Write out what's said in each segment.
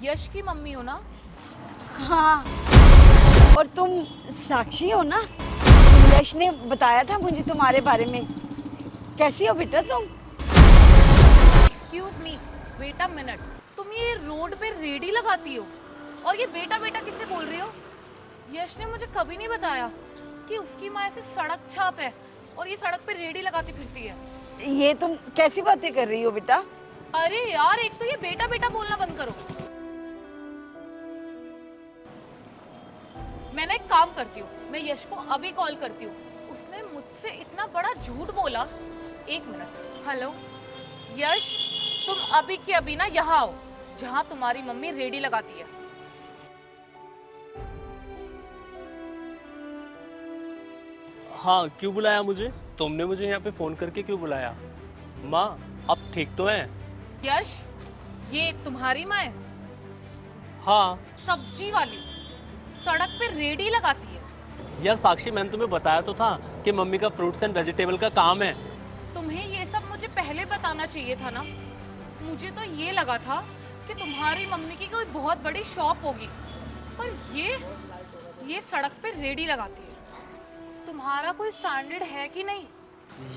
यश की मम्मी हो ना? हाँ, और तुम साक्षी हो ना? यश ने बताया था मुझे तुम्हारे बारे में। कैसी हो बेटा तुम? Excuse me, wait a minute. तुम ये रोड पे रेडी लगाती हो और ये बेटा बेटा किससे बोल रही हो? यश ने मुझे कभी नहीं बताया कि उसकी माँ ऐसे सड़क छाप है और ये सड़क पे रेडी लगाती फिरती है। ये तुम कैसी बातें कर रही हो बेटा? अरे यार, एक तो ये बेटा बेटा बोलना बंद करो। मैं ना एक काम करती हूँ, मैं यश को अभी कॉल करती हूँ। उसने मुझसे इतना बड़ा झूठ बोला। एक मिनट। हेलो यश, तुम अभी के अभी ना यहाँ आओ जहाँ तुम्हारी मम्मी रेडी लगाती है। हाँ, क्यों बुलाया मुझे? तुमने मुझे यहाँ पे फोन करके क्यों बुलाया? माँ, आप ठीक तो हैं? यश, ये तुम्हारी माँ है? हाँ। सब्जी वाली, सड़क पे रेडी लगाती है। यार साक्षी, मैंने तुम्हें बताया तो था कि मम्मी का फ्रूट्स एंड वेजिटेबल का काम है। तुम्हें ये सब मुझे पहले बताना चाहिए था ना। मुझे तो ये लगा था कि तुम्हारी मम्मी की कोई बहुत बड़ी शॉप होगी, पर ये सड़क पे रेडी लगाती है। तुम्हारा कोई स्टैंडर्ड है कि नहीं?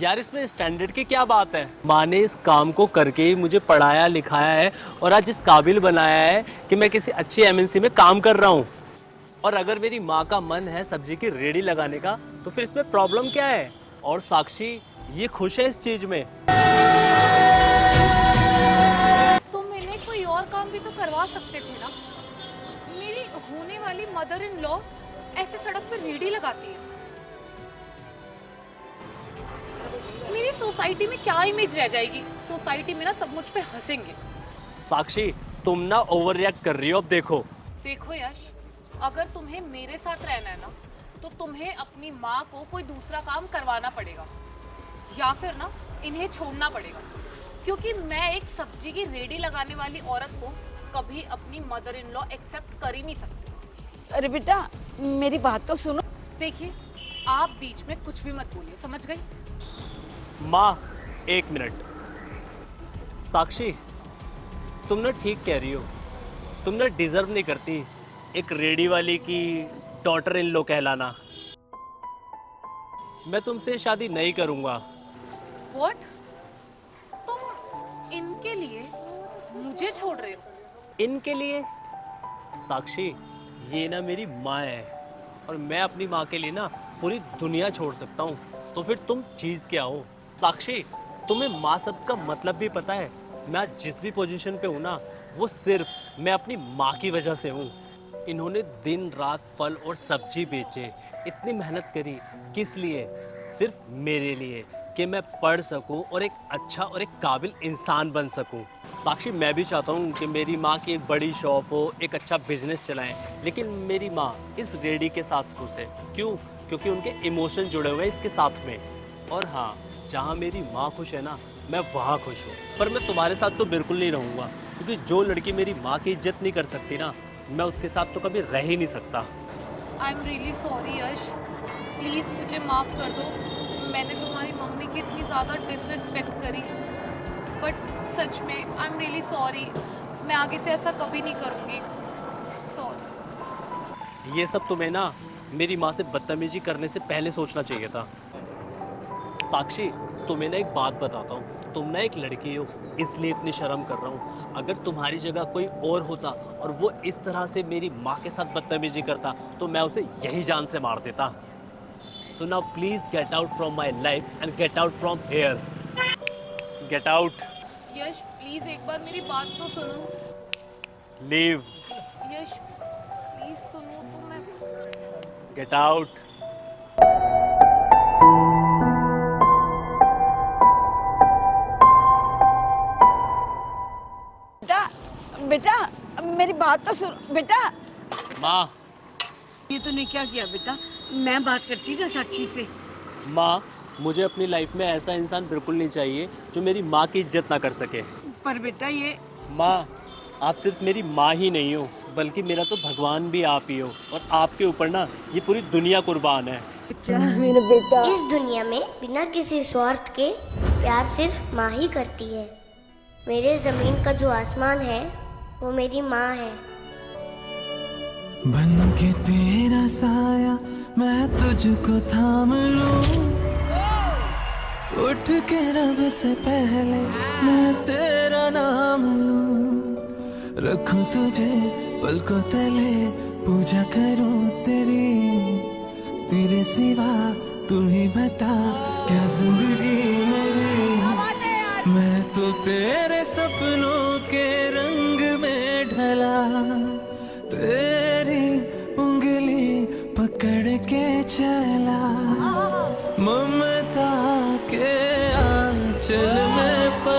यार इसमें स्टैंडर्ड की क्या बात है? माँ ने इस काम को करके ही मुझे पढ़ाया लिखाया है और आज इस काबिल बनाया है कि मैं किसी अच्छी एमएनसी में काम कर रहा हूँ। और अगर मेरी माँ का मन है सब्जी की रेडी लगाने का, तो फिर इसमें प्रॉब्लम क्या है? और साक्षी ये खुश है इस चीज में। तुम इन्हें कोई और काम भी तो करवा सकते थे ना। मेरी होने वाली मदर इन लॉ ऐसे सड़क पर रेडी लगाती है। मेरी सोसाइटी में क्या इमेज रह जाएगी? सोसाइटी में ना सब मुझ पे हंसेंगे। साक्षी, तुम ना ओवर रिएक्ट कर रही हो। अब देखो देखो यश, अगर तुम्हें मेरे साथ रहना है ना, तो तुम्हें अपनी माँ को कोई दूसरा काम करवाना पड़ेगा या फिर ना इन्हें छोड़ना पड़ेगा, क्योंकि मैं एक सब्जी की रेडी लगाने वाली औरत को कभी अपनी मदर इन लॉ एक्सेप्ट कर ही नहीं सकती। अरे बेटा, मेरी बात तो सुनो। देखिए, आप बीच में कुछ भी मत बोलिए, समझ गई? माँ, एक मिनट। साक्षी, तुम ना ठीक कह रही हो। तुम ना डिजर्व नहीं करती एक रेडी वाली की डॉटर इन लो कहलाना। मैं तुमसे शादी नहीं करूंगा। व्हाट? तुम इनके लिए मुझे छोड़ रहे हो? इनके लिए? साक्षी, ये ना मेरी माँ है और मैं अपनी माँ के लिए ना पूरी दुनिया छोड़ सकता हूँ। तो फिर तुम चीज़ क्या हो? साक्षी, तुम्हें माँ शब्द का मतलब भी पता है? मैं आज जिस भी पोजीशन पे हूँ ना, वो सिर्फ मैं अपनी माँ की वजह से हूँ। इन्होंने दिन रात फल और सब्जी बेचे, इतनी मेहनत करी। किस लिए? सिर्फ मेरे लिए, कि मैं पढ़ सकूं और एक अच्छा और एक काबिल इंसान बन सकूं। साक्षी, मैं भी चाहता हूं कि मेरी माँ की एक बड़ी शॉप हो, एक अच्छा बिजनेस चलाएं, लेकिन मेरी माँ इस रेडी के साथ खुश है। क्यों? क्योंकि उनके इमोशन जुड़े हुए हैं इसके साथ में। और हाँ, जहाँ मेरी माँ खुश है ना, मैं वहाँ खुश हूँ। पर मैं तुम्हारे साथ तो बिल्कुल नहीं रहूँगा, क्योंकि जो लड़की मेरी माँ की इज्जत नहीं कर सकती ना, मैं उसके साथ तो कभी रह ही नहीं सकता। I am really sorry Yash, please मुझे माफ़ कर दो। मैंने तुम्हारी मम्मी की इतनी ज़्यादा डिसरिस्पेक्ट करी, बट सच में आई एम रियली सॉरी। मैं आगे से ऐसा कभी नहीं करूँगी। सॉरी। ये सब तुम्हें ना मेरी माँ से बदतमीजी करने से पहले सोचना चाहिए था। साक्षी, तुम्हें ना एक बात बताता हूँ। तुम ना एक लड़की हो, इसलिए इतनी शर्म कर रहा हूँ। अगर तुम्हारी जगह कोई और होता और वो इस तरह से मेरी माँ के साथ बदतमीजी करता, तो मैं उसे यही जान से मार देता। So now please get out from my life and get out from here. Get out. Yash please एक बार मेरी बात तो सुनो। लीव। यश प्लीज़ सुनो तो। मैं गेट आउट। बेटा, बेटा मेरी बात तो सुन बेटा। माँ, ये तूने क्या किया बेटा? मैं बात करती ना साक्षी से। माँ, मुझे अपनी लाइफ में ऐसा इंसान बिल्कुल नहीं चाहिए जो मेरी माँ की इज्जत ना कर सके। पर बेटा ये माँ, आप सिर्फ मेरी माँ ही नहीं हो, बल्कि मेरा तो भगवान भी आप ही हो। और आपके ऊपर ना ये पूरी दुनिया कुर्बान है। मेरा बेटा। इस दुनिया में बिना किसी स्वार्थ के प्यार सिर्फ माँ ही करती है। मेरे ज़मीन का जो आसमान है, वो मेरी माँ है। बन के तेरा साया मैं तुझको थाम लूं, उठ के रब से पहले मैं तेरा नाम लूं, रखूं तुझे पलकों तले, पूजा करूं तेरी, तेरे सिवा तू ही बता क्या जिंदगी मेरी। मैं तो तेरे सपनों